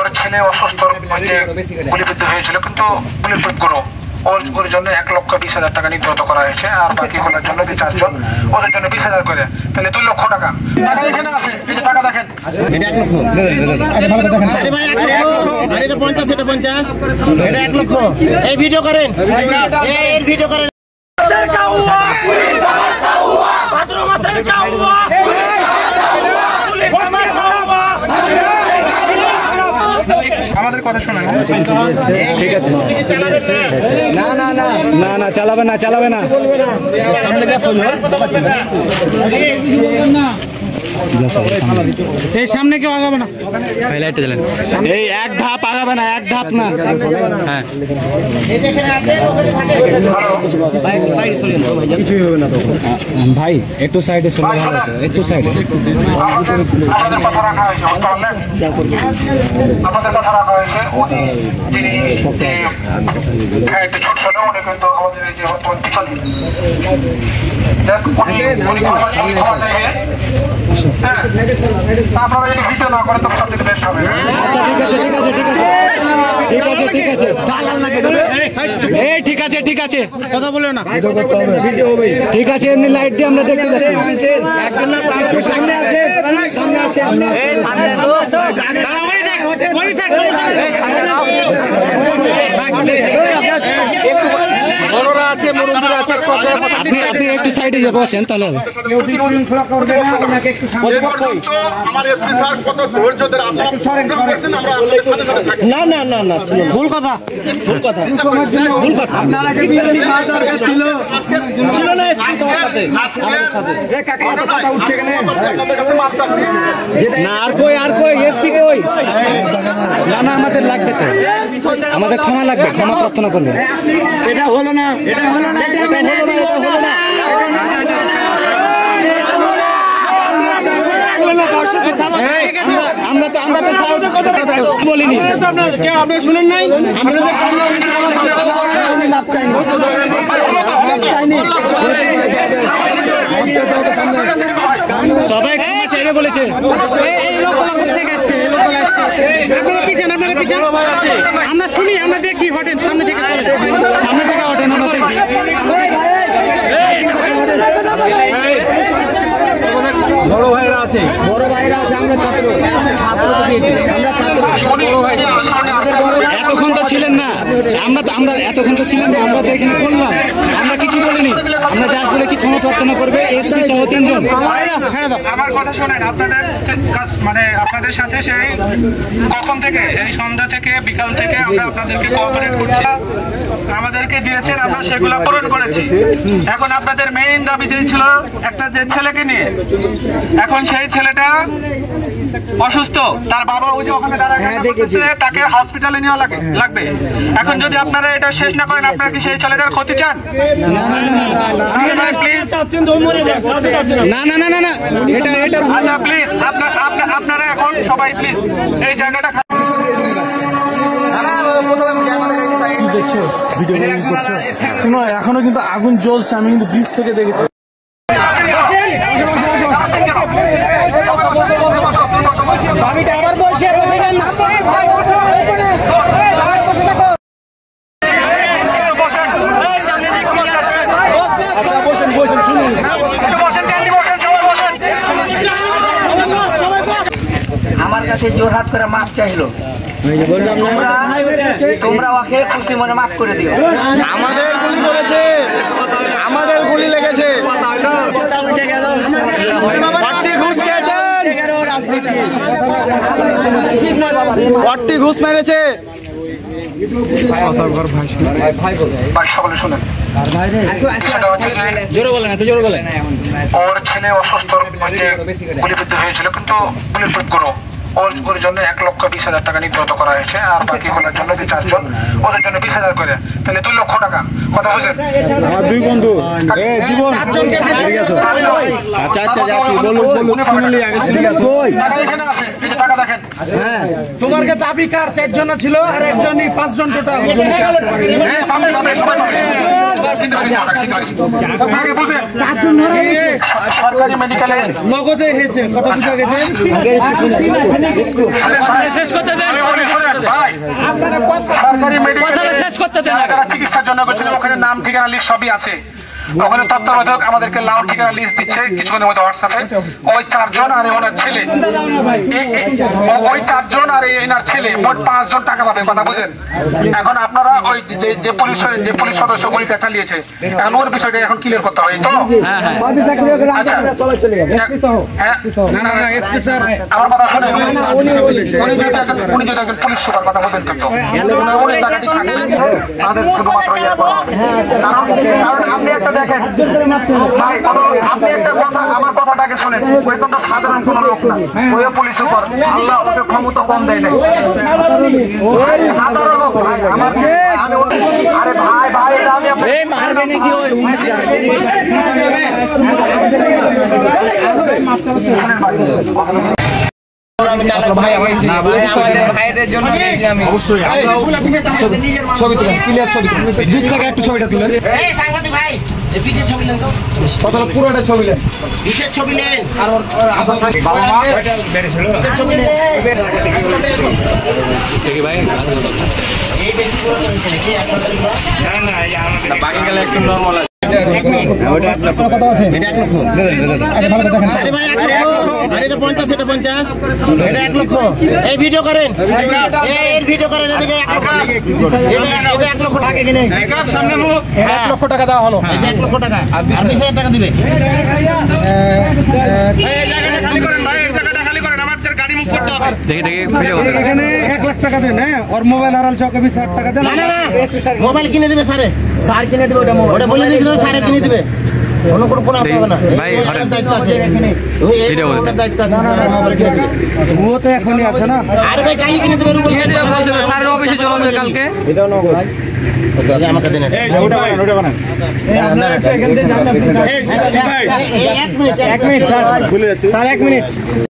ওর ছেলে অসুস্থ গুলিবিদ্ধ হয়েছিল, কিন্তু বুলেট প্রুফ করো ওর জন্য 1,20,000 টাকা নির্ধারিত করা হয়েছে, আর বাকি হলোর জন্য 4 জন ওদের জন্য 20,000 করে, তাহলে 2 লক্ষ টাকা। এখানে আছে, এই যে টাকা দেখেন, এটা 1 লক্ষ। আরে ভাই 1 লক্ষ, আরে এটা 50, এটা 50, এটা 1 লক্ষ। এই ভিডিও করেন, এই ভিডিও করেন। আমাদের কথা শোনেন, ঠিক আছে? না না না না না, চালাবে না, চালাবে না। এই সামনে কেউ আগাবে না, হাইলাইটে দিলেন। এই এক ধাপ আগাবে না, এক ধাপ না। হ্যাঁ ভাই একটু সাইডে চলে যাবে, একটু সাইডে। আমাদের কথা রাখা হয়েছে, আমাদের কথা রাখা হয়েছে। যিনি একটু ছোট ছোট, উনি কিন্তু আমাদের এই যে বর্তমান পিছনে আপনারা যদি ভিডিও না করেন তবে সবথেকে বেস্ট হবে। আচ্ছা ঠিক আছে, ঠিক আছে, ঠিক আছে, ঠিক আছে, ঠিক আছে, এই ঠিক আছে, ঠিক আছে, কথা বলো না, ভিডিও হবে, ঠিক আছে। এমনি লাইট দিয়ে আমরা দেখতে যাচ্ছি। সামনে আসে, সামনে আসে, বড়রা আছে, মুরব্বীরা আছে, আপনি একটু সাইডে যে বসেন তাহলে হবে। না না না না, ভুল কথা, ভুল কথা, ভুল কথা। আপনারা কি দরকার ছিল ছিল না? না আর কই, আর কই এসপি কে ওই না না, আমাদের লাগবে তো, আমাদের ক্ষমা লাগবে, ক্ষমা প্রার্থনা করবে। এটা হলো না, এটা হলো না, এটা হলো না, এটা হলো না। আমরা তো বলিনি, আপনারা শুনেন নাই, সবাই ক্ষমা চাইবে বলেছে। আমরা শুনি, আমরা দেখি, হটেন সামনে থেকে, সামনে থেকে হটেন, আমরা দেখি। বড় ভাইরা আছে, বড় ভাইরা আছে, আমরা ছাত্র, ছাত্র দিয়েছি, আমরা ছাত্র, বড় ভাই। এতক্ষণ তো ছিলেন না, আমরা এতক্ষণ তো ছিলেন না, আমরা তো এখানে করলাম, আমরা কিছু বলিনি, আমরা যা বলেছি ক্ষমা প্রার্থনা করবে এসপি সহ 3 জন। আমার কথা শোনেন, আপনাদের মানে আপনাদের সাথে সেই কখন থেকে, এই সন্ধ্যা থেকে বিকাল থেকে আমরা আপনাদেরকে কোঅপারেট করছি, আমাদেরকে দিয়েছেন, আমরা সেগুলো পূরণ করেছি। এখন আপনাদের মেইন দাবি যেই ছিল একটা যে ছেলেকে নিয়ে, এখন সেই ছেলেটা অসুস্থ, তার বাবা ওই যে ওখানে দাঁড়াচ্ছে, তাকে হসপিটালে নেওয়া লাগবে। এখন যদি আপনারা এটা শেষ না করেন, আপনারা কি সেই ছেলেটার ক্ষতি চান? না না না না না, এটা এটা আচ্ছা প্লিজ আপনারা এখন সবাই প্লিজ এই জায়গাটা শুনো, এখনো কিন্তু আগুন জ্বলছে, আমি কিন্তু ব্রিজ থেকে দেখেছি। আমার কাছে জোরহাত করে মাপ চাইলো, তোমরা ওকে খুশি মনে মাফ করে দিও। আমাদের গুলি করেছে, আমাদের গুলি লেগেছে, ঘুষ ঘুষ মেরেছে। সকলে শুনেন, ওর ছেলে অসুস্থ গুলিবিদ্ধ হয়েছিল, কিন্তু বুলেট প্রুফ করো ওর জন্য 1,20,000 টাকা নির্ধারিত করা হয়েছে, আর বাকি হলোর জন্য 4 জন ওদের জন্য 20,000 করে, তাহলে 2 লক্ষ টাকা। কথা বলছেন আমার দুই বন্ধু জীবন। আচ্ছা আচ্ছা যাচ্ছি, বলুন বলুন, শুনলি আগে শুনলি। এখানে আছে, এই যে টাকা দেখেন। হ্যাঁ তোমার কাছে দাবি কার? 4 জন ছিল আর একজনই 5 জন টোটাল। সরকারি মেডিকেলে নগদে হয়েছে, কথা বুঝা গেছে। শেষ করতে দেন। সরকারি মেডিকেলে চিকিৎসার জন্য গেছিলেন, ওখানে নাম ঠিকানা লিস্ট সবই আছে। ওখানে তত্ত্বাবধায়ক আমাদেরকে নাম ঠিকানা লিস্ট দিচ্ছে কিছুক্ষণের মধ্যে হোয়াটসঅ্যাপে। ওই 4 জন আর ওনার ছেলে, ওই 4 জন আর এনার ছেলে মোট 5 জন টাকা পাবে, কথা বুঝেন। এখন আপনারা ওই যে পুলিশ সদস্য গুলিটা চালিয়েছে, এখন ওর বিষয়টা এখন ক্লিয়ার করতে হয়। তো আমার কথা শুনে উনি যেটা একজন পুলিশ সুপার, কথা বুঝেন, কিন্তু তাদের শুধুমাত্র কারণ আপনি একটা দেখেন ভাই, আপনি একটা কথা আমার কথাটাকে শুনেন, ওই তো সাধারণ কোন লোক না, ওই পুলিশ সুপার, আল্লাহ ওকে ক্ষমতা কম দেয় নাই, সাধারণ লোক ভাই। আমার আরে ভাই ভাই আমি মারবে নাকি ওই ভাইদের জন্য আমি অবশ্যই ছবি তুলেন, ক্লিয়ার ছবি তুলেন, দূর থেকে একটু ছবিটা তুলেন। কথাটা পুরোটা ছবি নেন, ছবি নেন। আর বাবা মা ভাই এই বেশি পুরো কি আসলে না বাকি গেলে একটু নরমাল আছে। কত আছে? এটা 1 লক্ষ। আরে ভালো কথা দেখেন। আরে ভাই 1 লক্ষ। আরে এটা 50, এটা 50, এটা 1 লক্ষ। এই ভিডিও করেন, এর ভিডিও করেন, এদিকে 1 লক্ষ। এটা 1 লক্ষ টাকা কিনে এক সামনে মুখ 1 লক্ষ টাকা দেওয়া হলো। এই যে 1 লক্ষ টাকা আর 20,000 টাকা দিবে। এই জায়গাটা খালি করেন ভাই, এই জায়গাটা খালি করেন, আমাদের গাড়ি মুভ করতে হবে। দেখি ভিডিও এখানে 1 লাখ টাকা দেন, হ্যাঁ, ওর মোবাইল হারাল চকে 20,000 টাকা দেন। না না মোবাইল কিনে দিবে স্যার, স্যার কিনে দিবে, ওটা মোবাইল ওটা বলে দিয়েছিল স্যার কিনে দিবে, অন্য কোনো হবে না ভাই, ঘরের দায়িত্ব আছে, ভিডিও বলতে দায়িত্ব আছে, স্যার মোবাইল কিনে দিবে। ও তো এখনই আছে না, আরে ভাই কালকে কিনে দিবে, রুবেল কিনে দিবে, বলছিল স্যারের অফিসে চলে যাবে কালকে। এটাও নাও ভাই, ওটা আমাকে দেন, এই ওটা বানান, ওটা বানান। এই এখান থেকে যান আপনি, এই ভাই 1 মিনিট স্যার, ভুলে যাচ্ছি স্যার, 1 মিনিট।